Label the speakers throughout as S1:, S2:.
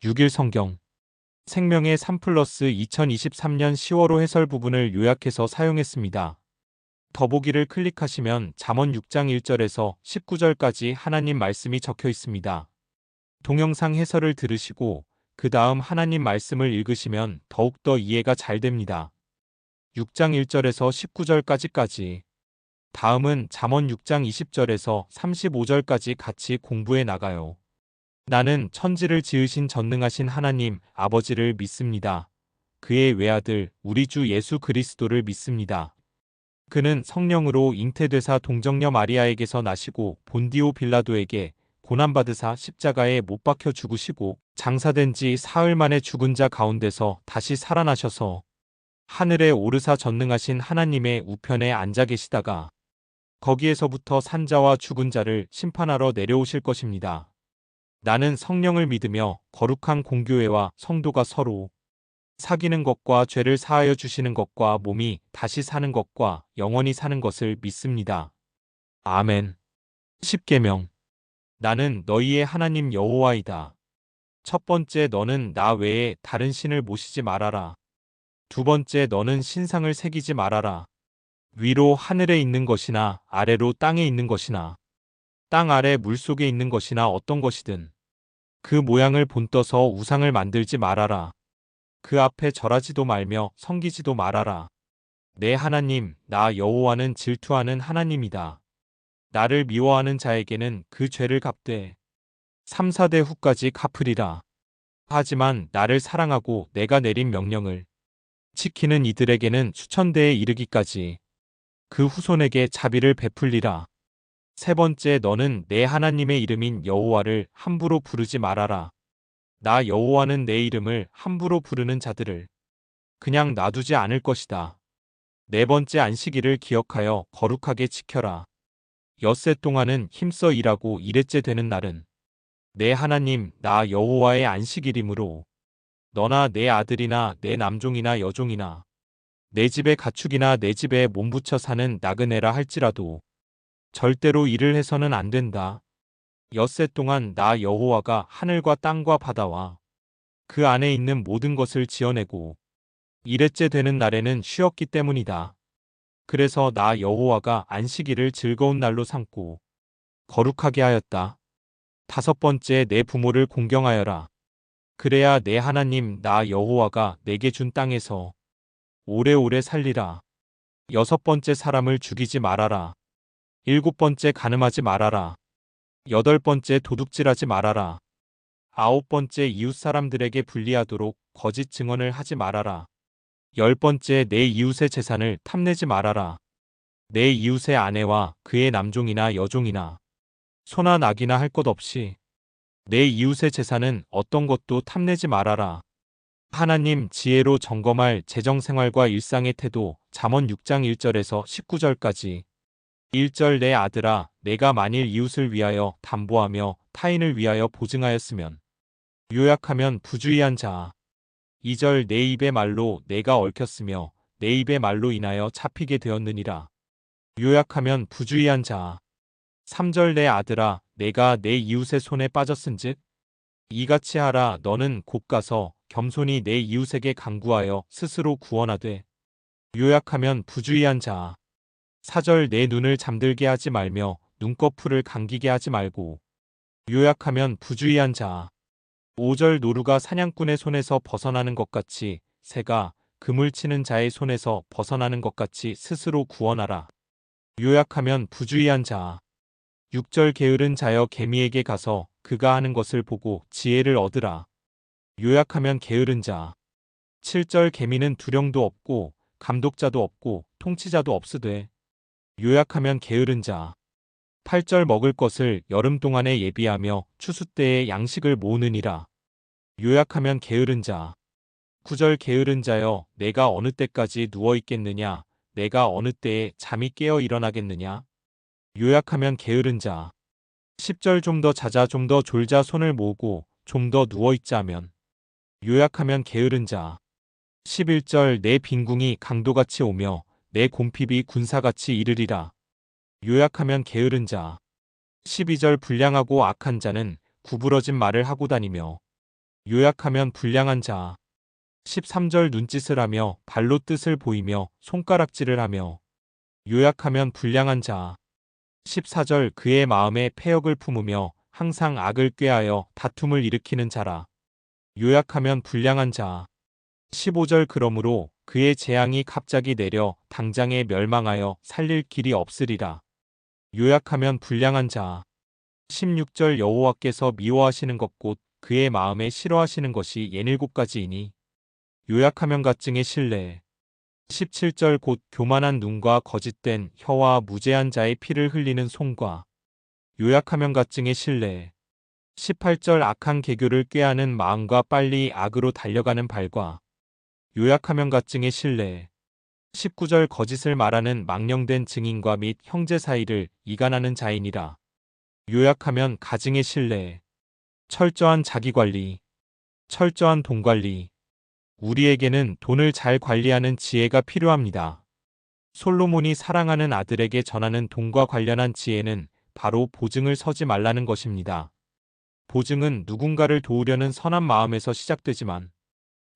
S1: 6일 성경 생명의 3플러스 2023년 10월호 해설 부분을 요약해서 사용했습니다. 더보기를 클릭하시면 잠언 6장 1절에서 19절까지 하나님 말씀이 적혀 있습니다. 동영상 해설을 들으시고 그 다음 하나님 말씀을 읽으시면 더욱더 이해가 잘 됩니다. 6장 1절에서 19절까지까지. 다음은 잠언 6장 20절에서 35절까지 같이 공부해 나가요. 나는 천지를 지으신 전능하신 하나님 아버지를 믿습니다. 그의 외아들 우리 주 예수 그리스도를 믿습니다. 그는 성령으로 잉태되사 동정녀 마리아에게서 나시고 본디오 빌라도에게 고난받으사 십자가에 못 박혀 죽으시고 장사된 지 사흘 만에 죽은 자 가운데서 다시 살아나셔서 하늘에 오르사 전능하신 하나님의 우편에 앉아 계시다가 거기에서부터 산자와 죽은 자를 심판하러 내려오실 것입니다. 나는 성령을 믿으며 거룩한 공교회와 성도가 서로 사귀는 것과 죄를 사하여 주시는 것과 몸이 다시 사는 것과 영원히 사는 것을 믿습니다. 아멘. 10계명. 나는 너희의 하나님 여호와이다. 첫 번째, 너는 나 외에 다른 신을 모시지 말아라. 두 번째, 너는 신상을 새기지 말아라. 위로 하늘에 있는 것이나 아래로 땅에 있는 것이나 땅 아래 물속에 있는 것이나 어떤 것이든 그 모양을 본떠서 우상을 만들지 말아라. 그 앞에 절하지도 말며 섬기지도 말아라. 내 하나님 나 여호와는 질투하는 하나님이다. 나를 미워하는 자에게는 그 죄를 갚되 3, 4대 후까지 갚으리라. 하지만 나를 사랑하고 내가 내린 명령을 지키는 이들에게는 수천대에 이르기까지 그 후손에게 자비를 베풀리라. 세 번째, 너는 내 하나님의 이름인 여호와를 함부로 부르지 말아라. 나 여호와는 내 이름을 함부로 부르는 자들을 그냥 놔두지 않을 것이다. 네 번째, 안식일을 기억하여 거룩하게 지켜라. 엿새 동안은 힘써 일하고 일회째 되는 날은 내 하나님 나 여호와의 안식일이므로 너나 내 아들이나 내 남종이나 여종이나 내 집의 가축이나 내 집에 몸붙여 사는 나그네라 할지라도 절대로 일을 해서는 안 된다. 엿새 동안 나 여호와가 하늘과 땅과 바다와 그 안에 있는 모든 것을 지어내고 일회째 되는 날에는 쉬었기 때문이다. 그래서 나 여호와가 안식일을 즐거운 날로 삼고 거룩하게 하였다. 다섯 번째, 내 부모를 공경하여라. 그래야 내 하나님 나 여호와가 내게 준 땅에서 오래오래 살리라. 여섯 번째, 사람을 죽이지 말아라. 일곱 번째, 간음하지 말아라. 여덟 번째, 도둑질하지 말아라. 아홉 번째, 이웃 사람들에게 불리하도록 거짓 증언을 하지 말아라. 열 번째, 내 이웃의 재산을 탐내지 말아라. 내 이웃의 아내와 그의 남종이나 여종이나 소나 낙이나 할 것 없이 내 이웃의 재산은 어떤 것도 탐내지 말아라. 하나님 지혜로 점검할 재정생활과 일상의 태도. 잠언 6장 1절에서 19절까지. 1절, 내 아들아 내가 만일 이웃을 위하여 담보하며 타인을 위하여 보증하였으면 요약하면 부주의한 자. 2절, 내 입의 말로 내가 얽혔으며 내 입의 말로 인하여 잡히게 되었느니라. 요약하면 부주의한 자. 3절, 내 아들아 내가 내 이웃의 손에 빠졌은즉 이같이 하라. 너는 곧 가서 겸손히 내 이웃에게 간구하여 스스로 구원하되. 요약하면 부주의한 자. 4절, 내 눈을 잠들게 하지 말며 눈꺼풀을 감기게 하지 말고. 요약하면 부주의한 자. 5절, 노루가 사냥꾼의 손에서 벗어나는 것 같이 새가 그물 치는 자의 손에서 벗어나는 것 같이 스스로 구원하라. 요약하면 부주의한 자. 6절, 게으른 자여 개미에게 가서 그가 하는 것을 보고 지혜를 얻으라. 요약하면 게으른 자. 7절, 개미는 두령도 없고 감독자도 없고 통치자도 없으되. 요약하면 게으른 자. 8절, 먹을 것을 여름 동안에 예비하며 추수 때에 양식을 모으느니라. 요약하면 게으른 자. 9절, 게으른 자여 내가 어느 때까지 누워 있겠느냐. 내가 어느 때에 잠이 깨어 일어나겠느냐. 요약하면 게으른 자. 10절, 좀 더 자자 좀 더 졸자 손을 모으고 좀 더 누워 있자면. 요약하면 게으른 자. 11절, 내 빈궁이 강도같이 오며 내 곰핍이 군사같이 이르리라. 요약하면 게으른 자. 12절, 불량하고 악한 자는 구부러진 말을 하고 다니며. 요약하면 불량한 자. 13절 눈짓을 하며 발로 뜻을 보이며 손가락질을 하며. 요약하면 불량한 자. 14절 그의 마음에 패역을 품으며 항상 악을 꾀하여 다툼을 일으키는 자라. 요약하면 불량한 자. 15절 그러므로 그의 재앙이 갑자기 내려 당장에 멸망하여 살릴 길이 없으리라. 요약하면 불량한 자. 16절 여호와께서 미워하시는 것 곧 그의 마음에 싫어하시는 것이 옌일곱 가지이니. 요약하면 가증의 신뢰. 17절 곧 교만한 눈과 거짓된 혀와 무죄한 자의 피를 흘리는 손과. 요약하면 가증의 신뢰. 18절 악한 계교를 꾀하는 마음과 빨리 악으로 달려가는 발과. 요약하면 가증의 신뢰. 19절 거짓을 말하는 망령된 증인과 및 형제 사이를 이간하는 자이니라. 요약하면 가증의 신뢰. 철저한 자기관리. 철저한 돈관리. 우리에게는 돈을 잘 관리하는 지혜가 필요합니다. 솔로몬이 사랑하는 아들에게 전하는 돈과 관련한 지혜는 바로 보증을 서지 말라는 것입니다. 보증은 누군가를 도우려는 선한 마음에서 시작되지만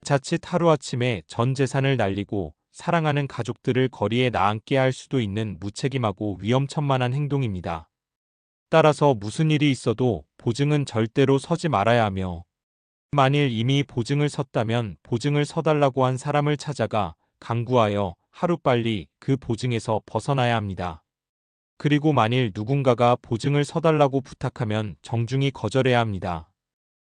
S1: 자칫 하루아침에 전 재산을 날리고 사랑하는 가족들을 거리에 나앉게 할 수도 있는 무책임하고 위험천만한 행동입니다. 따라서 무슨 일이 있어도 보증은 절대로 서지 말아야 하며 만일 이미 보증을 섰다면 보증을 서달라고 한 사람을 찾아가 강구하여 하루빨리 그 보증에서 벗어나야 합니다. 그리고 만일 누군가가 보증을 서달라고 부탁하면 정중히 거절해야 합니다.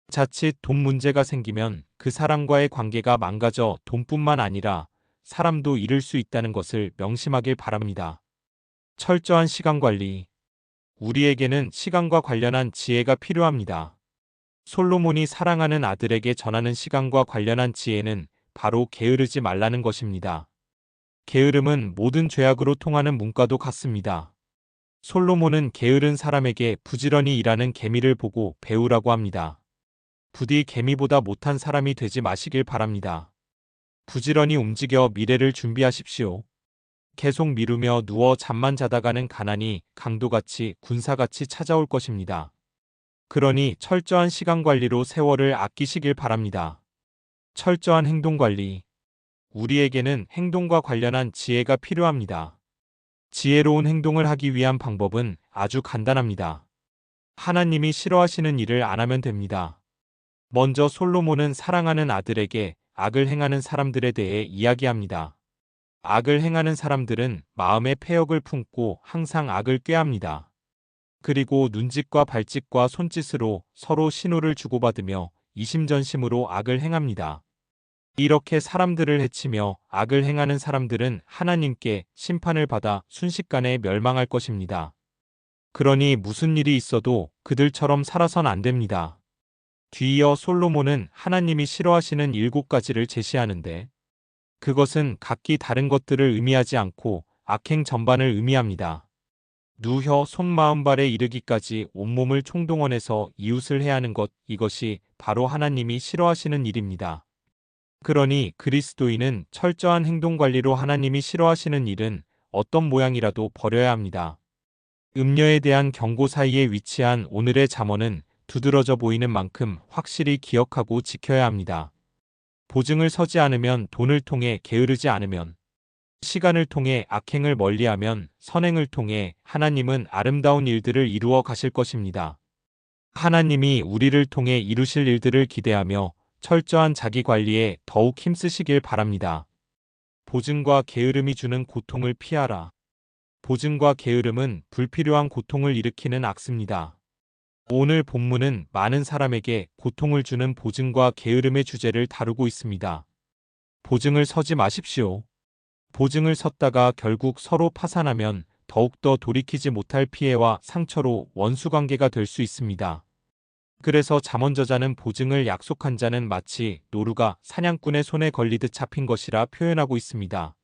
S1: 자칫 돈 문제가 생기면 그 사람과의 관계가 망가져 돈뿐만 아니라 사람도 잃을 수 있다는 것을 명심하길 바랍니다. 철저한 시간관리. 우리에게는 시간과 관련한 지혜가 필요합니다. 솔로몬이 사랑하는 아들에게 전하는 시간과 관련한 지혜는 바로 게으르지 말라는 것입니다. 게으름은 모든 죄악으로 통하는 문과도 같습니다. 솔로몬은 게으른 사람에게 부지런히 일하는 개미를 보고 배우라고 합니다. 부디 개미보다 못한 사람이 되지 마시길 바랍니다. 부지런히 움직여 미래를 준비하십시오. 계속 미루며 누워 잠만 자다가는 가난이 강도같이 군사같이 찾아올 것입니다. 그러니 철저한 시간관리로 세월을 아끼시길 바랍니다. 철저한 행동관리. 우리에게는 행동과 관련한 지혜가 필요합니다. 지혜로운 행동을 하기 위한 방법은 아주 간단합니다. 하나님이 싫어하시는 일을 안 하면 됩니다. 먼저 솔로몬은 사랑하는 아들에게 악을 행하는 사람들에 대해 이야기합니다. 악을 행하는 사람들은 마음에 패역을 품고 항상 악을 꾀합니다. 그리고 눈짓과 발짓과 손짓으로 서로 신호를 주고받으며 이심전심으로 악을 행합니다. 이렇게 사람들을 해치며 악을 행하는 사람들은 하나님께 심판을 받아 순식간에 멸망할 것입니다. 그러니 무슨 일이 있어도 그들처럼 살아선 안 됩니다. 뒤이어 솔로몬은 하나님이 싫어하시는 7가지를 제시하는데 그것은 각기 다른 것들을 의미하지 않고 악행 전반을 의미합니다. 누혀 손마음발에 이르기까지 온몸을 총동원해서 이웃을 해하는 것, 이것이 바로 하나님이 싫어하시는 일입니다. 그러니 그리스도인은 철저한 행동관리로 하나님이 싫어하시는 일은 어떤 모양이라도 버려야 합니다. 음녀에 대한 경고 사이에 위치한 오늘의 잠언은 두드러져 보이는 만큼 확실히 기억하고 지켜야 합니다. 보증을 서지 않으면 돈을 통해 게으르지 않으면 시간을 통해 악행을 멀리하면 선행을 통해 하나님은 아름다운 일들을 이루어 가실 것입니다. 하나님이 우리를 통해 이루실 일들을 기대하며 철저한 자기 관리에 더욱 힘쓰시길 바랍니다. 보증과 게으름이 주는 고통을 피하라. 보증과 게으름은 불필요한 고통을 일으키는 악습니다. 오늘 본문은 많은 사람에게 고통을 주는 보증과 게으름의 주제를 다루고 있습니다. 보증을 서지 마십시오. 보증을 섰다가 결국 서로 파산하면 더욱더 돌이키지 못할 피해와 상처로 원수관계가 될 수 있습니다. 그래서 잠언저자는 보증을 약속한 자는 마치 노루가 사냥꾼의 손에 걸리듯 잡힌 것이라 표현하고 있습니다.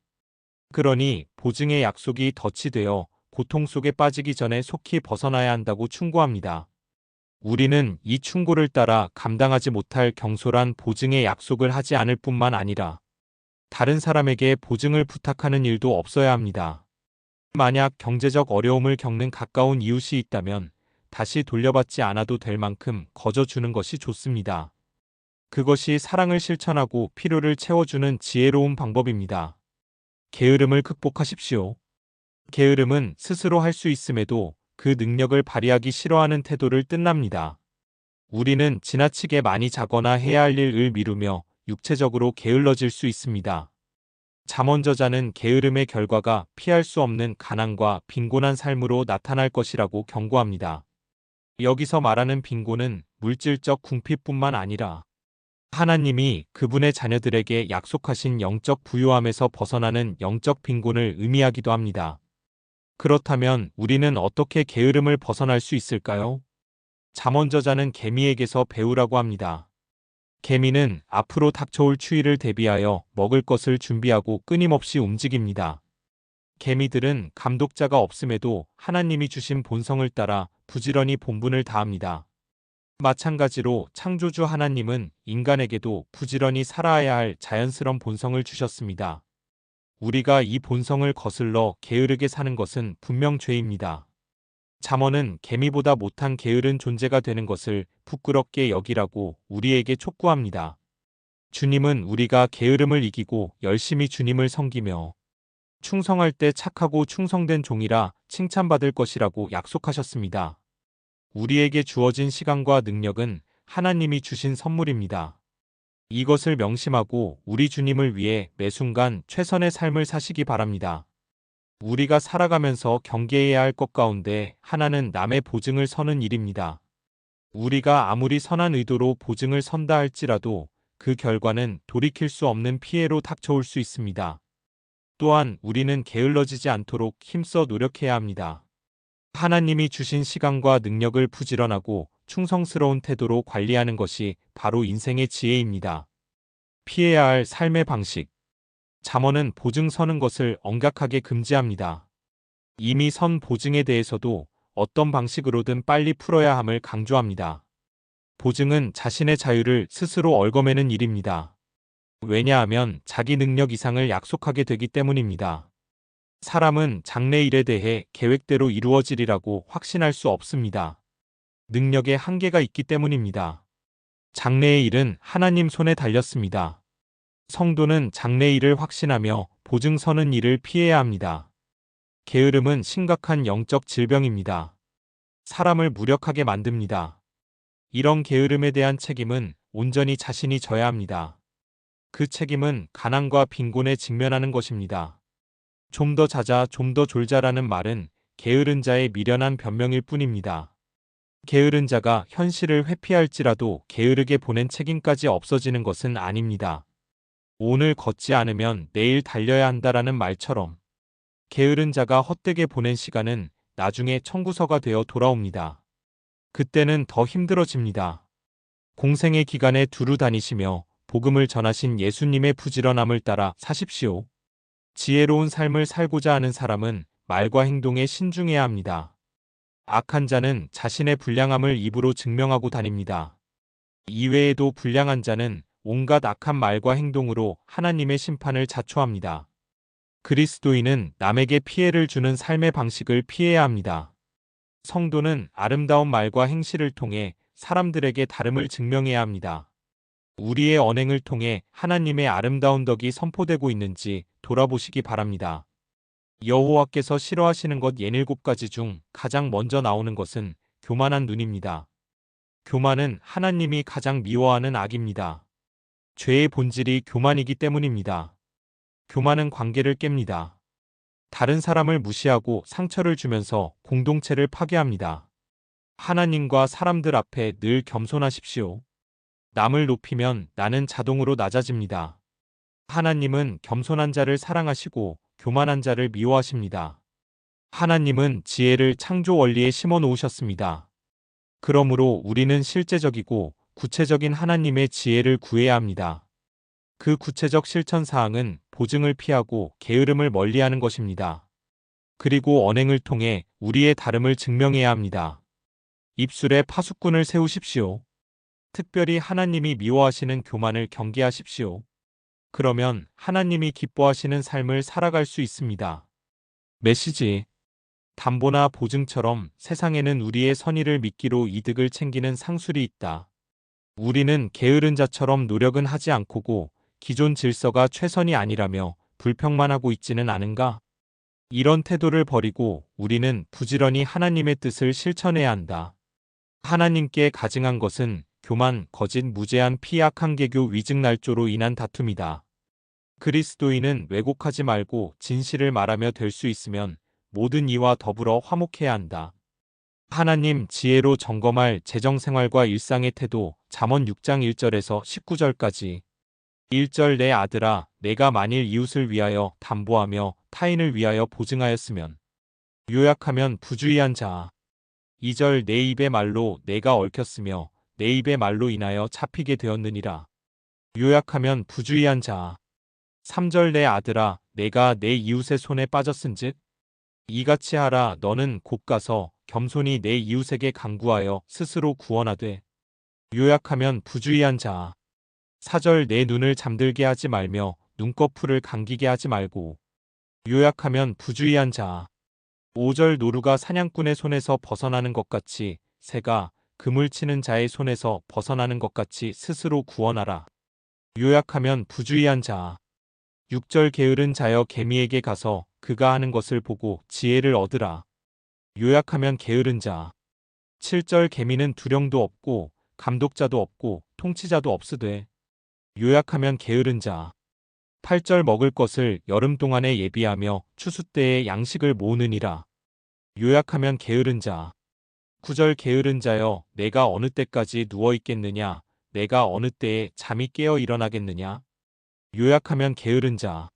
S1: 그러니 보증의 약속이 덫이 되어 고통 속에 빠지기 전에 속히 벗어나야 한다고 충고합니다. 우리는 이 충고를 따라 감당하지 못할 경솔한 보증의 약속을 하지 않을 뿐만 아니라 다른 사람에게 보증을 부탁하는 일도 없어야 합니다. 만약 경제적 어려움을 겪는 가까운 이웃이 있다면 다시 돌려받지 않아도 될 만큼 거저 주는 것이 좋습니다. 그것이 사랑을 실천하고 필요를 채워주는 지혜로운 방법입니다. 게으름을 극복하십시오. 게으름은 스스로 할 수 있음에도 그 능력을 발휘하기 싫어하는 태도를 뜻납니다. 우리는 지나치게 많이 자거나 해야 할 일을 미루며 육체적으로 게을러질 수 있습니다. 잠언저자는 게으름의 결과가 피할 수 없는 가난과 빈곤한 삶으로 나타날 것이라고 경고합니다. 여기서 말하는 빈곤은 물질적 궁핍뿐만 아니라 하나님이 그분의 자녀들에게 약속하신 영적 부유함에서 벗어나는 영적 빈곤을 의미하기도 합니다. 그렇다면 우리는 어떻게 게으름을 벗어날 수 있을까요? 잠언저자는 개미에게서 배우라고 합니다. 개미는 앞으로 닥쳐올 추위를 대비하여 먹을 것을 준비하고 끊임없이 움직입니다. 개미들은 감독자가 없음에도 하나님이 주신 본성을 따라 부지런히 본분을 다합니다. 마찬가지로 창조주 하나님은 인간에게도 부지런히 살아야 할 자연스러운 본성을 주셨습니다. 우리가 이 본성을 거슬러 게으르게 사는 것은 분명 죄입니다. 잠언은 개미보다 못한 게으른 존재가 되는 것을 부끄럽게 여기라고 우리에게 촉구합니다. 주님은 우리가 게으름을 이기고 열심히 주님을 섬기며 충성할 때 착하고 충성된 종이라 칭찬받을 것이라고 약속하셨습니다. 우리에게 주어진 시간과 능력은 하나님이 주신 선물입니다. 이것을 명심하고 우리 주님을 위해 매 순간 최선의 삶을 사시기 바랍니다. 우리가 살아가면서 경계해야 할 것 가운데 하나는 남의 보증을 서는 일입니다. 우리가 아무리 선한 의도로 보증을 선다 할지라도 그 결과는 돌이킬 수 없는 피해로 닥쳐올 수 있습니다. 또한 우리는 게을러지지 않도록 힘써 노력해야 합니다. 하나님이 주신 시간과 능력을 부지런하고 충성스러운 태도로 관리하는 것이 바로 인생의 지혜입니다. 피해야 할 삶의 방식. 잠언은 보증 서는 것을 엄격하게 금지합니다. 이미 선 보증에 대해서도 어떤 방식으로든 빨리 풀어야 함을 강조합니다. 보증은 자신의 자유를 스스로 얽어매는 일입니다. 왜냐하면 자기 능력 이상을 약속하게 되기 때문입니다. 사람은 장래일에 대해 계획대로 이루어지리라고 확신할 수 없습니다. 능력에 한계가 있기 때문입니다. 장래의 일은 하나님 손에 달렸습니다. 성도는 장래일을 확신하며 보증 서는 일을 피해야 합니다. 게으름은 심각한 영적 질병입니다. 사람을 무력하게 만듭니다. 이런 게으름에 대한 책임은 온전히 자신이 져야 합니다. 그 책임은 가난과 빈곤에 직면하는 것입니다. 좀 더 자자, 좀 더 졸자라는 말은 게으른 자의 미련한 변명일 뿐입니다. 게으른 자가 현실을 회피할지라도 게으르게 보낸 책임까지 없어지는 것은 아닙니다. 오늘 걷지 않으면 내일 달려야 한다라는 말처럼 게으른 자가 헛되게 보낸 시간은 나중에 청구서가 되어 돌아옵니다. 그때는 더 힘들어집니다. 공생의 기간에 두루 다니시며 복음을 전하신 예수님의 부지런함을 따라 사십시오. 지혜로운 삶을 살고자 하는 사람은 말과 행동에 신중해야 합니다. 악한 자는 자신의 불량함을 입으로 증명하고 다닙니다. 이외에도 불량한 자는 온갖 악한 말과 행동으로 하나님의 심판을 자초합니다. 그리스도인은 남에게 피해를 주는 삶의 방식을 피해야 합니다. 성도는 아름다운 말과 행실을 통해 사람들에게 다름을 증명해야 합니다. 우리의 언행을 통해 하나님의 아름다운 덕이 선포되고 있는지 돌아보시기 바랍니다. 여호와께서 싫어하시는 것 67가지 중 가장 먼저 나오는 것은 교만한 눈입니다. 교만은 하나님이 가장 미워하는 악입니다. 죄의 본질이 교만이기 때문입니다. 교만은 관계를 깹니다. 다른 사람을 무시하고 상처를 주면서 공동체를 파괴합니다. 하나님과 사람들 앞에 늘 겸손하십시오. 남을 높이면 나는 자동으로 낮아집니다. 하나님은 겸손한 자를 사랑하시고 교만한 자를 미워하십니다. 하나님은 지혜를 창조 원리에 심어 놓으셨습니다. 그러므로 우리는 실제적이고 구체적인 하나님의 지혜를 구해야 합니다. 그 구체적 실천 사항은 보증을 피하고 게으름을 멀리하는 것입니다. 그리고 언행을 통해 우리의 다름을 증명해야 합니다. 입술에 파수꾼을 세우십시오. 특별히 하나님이 미워하시는 교만을 경계하십시오. 그러면 하나님이 기뻐하시는 삶을 살아갈 수 있습니다. 메시지. 담보나 보증처럼 세상에는 우리의 선의를 미끼로 이득을 챙기는 상술이 있다. 우리는 게으른 자처럼 노력은 하지 않고고 기존 질서가 최선이 아니라며 불평만 하고 있지는 않은가? 이런 태도를 버리고 우리는 부지런히 하나님의 뜻을 실천해야 한다. 하나님께 가증한 것은 교만, 거짓, 무제한, 피약, 한계교, 위증날조로 인한 다툼이다. 그리스도인은 왜곡하지 말고 진실을 말하며 될 수 있으면 모든 이와 더불어 화목해야 한다. 하나님 지혜로 점검할 재정생활과 일상의 태도. 잠언 6장 1절에서 19절까지. 1절 내 아들아 내가 만일 이웃을 위하여 담보하며 타인을 위하여 보증하였으면 요약하면 부주의한 자. 2절 내 입의 말로 내가 얽혔으며 내 입의 말로 인하여 잡히게 되었느니라. 요약하면 부주의한 자. 3절 내 아들아 내가 내 이웃의 손에 빠졌은즉 이같이 하라. 너는 곧 가서 겸손히 내 이웃에게 간구하여 스스로 구원하되. 요약하면 부주의한 자. 4절 내 눈을 잠들게 하지 말며 눈꺼풀을 감기게 하지 말고. 요약하면 부주의한 자. 5절 노루가 사냥꾼의 손에서 벗어나는 것 같이 새가 그물 치는 자의 손에서 벗어나는 것 같이 스스로 구원하라. 요약하면 부주의한 자. 6절 게으른 자여 개미에게 가서 그가 하는 것을 보고 지혜를 얻으라. 요약하면 게으른 자. 7절 개미는 두령도 없고 감독자도 없고 통치자도 없으되. 요약하면 게으른 자. 8절 먹을 것을 여름 동안에 예비하며 추수 때에 양식을 모으느니라. 요약하면 게으른 자. 9절 게으른 자여 내가 어느 때까지 누워 있겠느냐 내가 어느 때에 잠이 깨어 일어나겠느냐. 요약하면 게으른 자.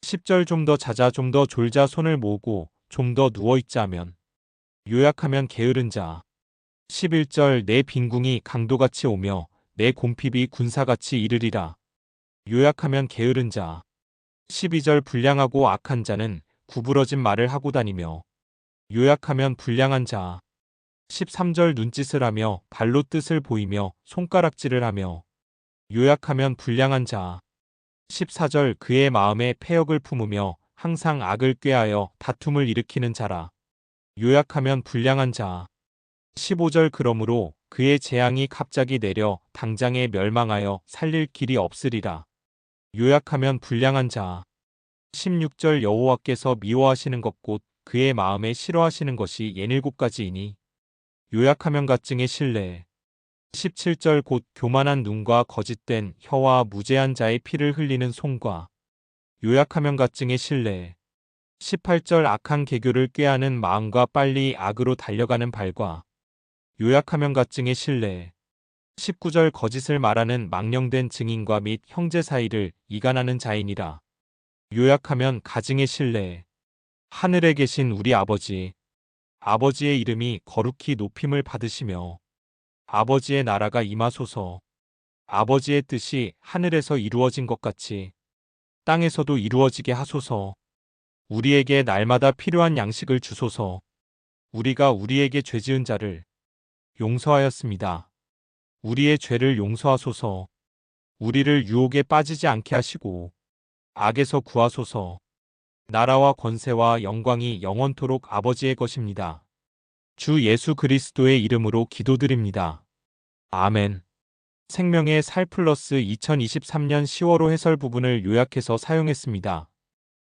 S1: 10절 좀 더 자자 좀 더 졸자 손을 모으고 좀 더 누워있자 하면. 요약하면 게으른 자. 11절 내 빈궁이 강도같이 오며 내 곰핍이 군사같이 이르리라. 요약하면 게으른 자. 12절 불량하고 악한 자는 구부러진 말을 하고 다니며. 요약하면 불량한 자. 13절 눈짓을 하며 발로 뜻을 보이며 손가락질을 하며. 요약하면 불량한 자. 14절 그의 마음에 패역을 품으며 항상 악을 꾀하여 다툼을 일으키는 자라. 요약하면 불량한 자. 15절 그러므로 그의 재앙이 갑자기 내려 당장에 멸망하여 살릴 길이 없으리라. 요약하면 불량한 자. 16절 여호와께서 미워하시는 것 곧 그의 마음에 싫어하시는 것이 67가지이니. 요약하면 가증의 신뢰. 17절 곧 교만한 눈과 거짓된 혀와 무죄한 자의 피를 흘리는 손과. 요약하면 가증의 신뢰. 18절 악한 계교를 꾀하는 마음과 빨리 악으로 달려가는 발과. 요약하면 가증의 신뢰. 19절 거짓을 말하는 망령된 증인과 및 형제 사이를 이간하는 자이니라. 요약하면 가증의 신뢰. 하늘에 계신 우리 아버지. 아버지의 이름이 거룩히 높임을 받으시며 아버지의 나라가 임하소서. 아버지의 뜻이 하늘에서 이루어진 것 같이 땅에서도 이루어지게 하소서. 우리에게 날마다 필요한 양식을 주소서. 우리가 우리에게 죄지은 자를 용서하였습니다. 우리의 죄를 용서하소서. 우리를 유혹에 빠지지 않게 하시고 악에서 구하소서. 나라와 권세와 영광이 영원토록 아버지의 것입니다. 주 예수 그리스도의 이름으로 기도드립니다. 아멘. 생명의 살 플러스 2023년 10월호 해설 부분을 요약해서 사용했습니다.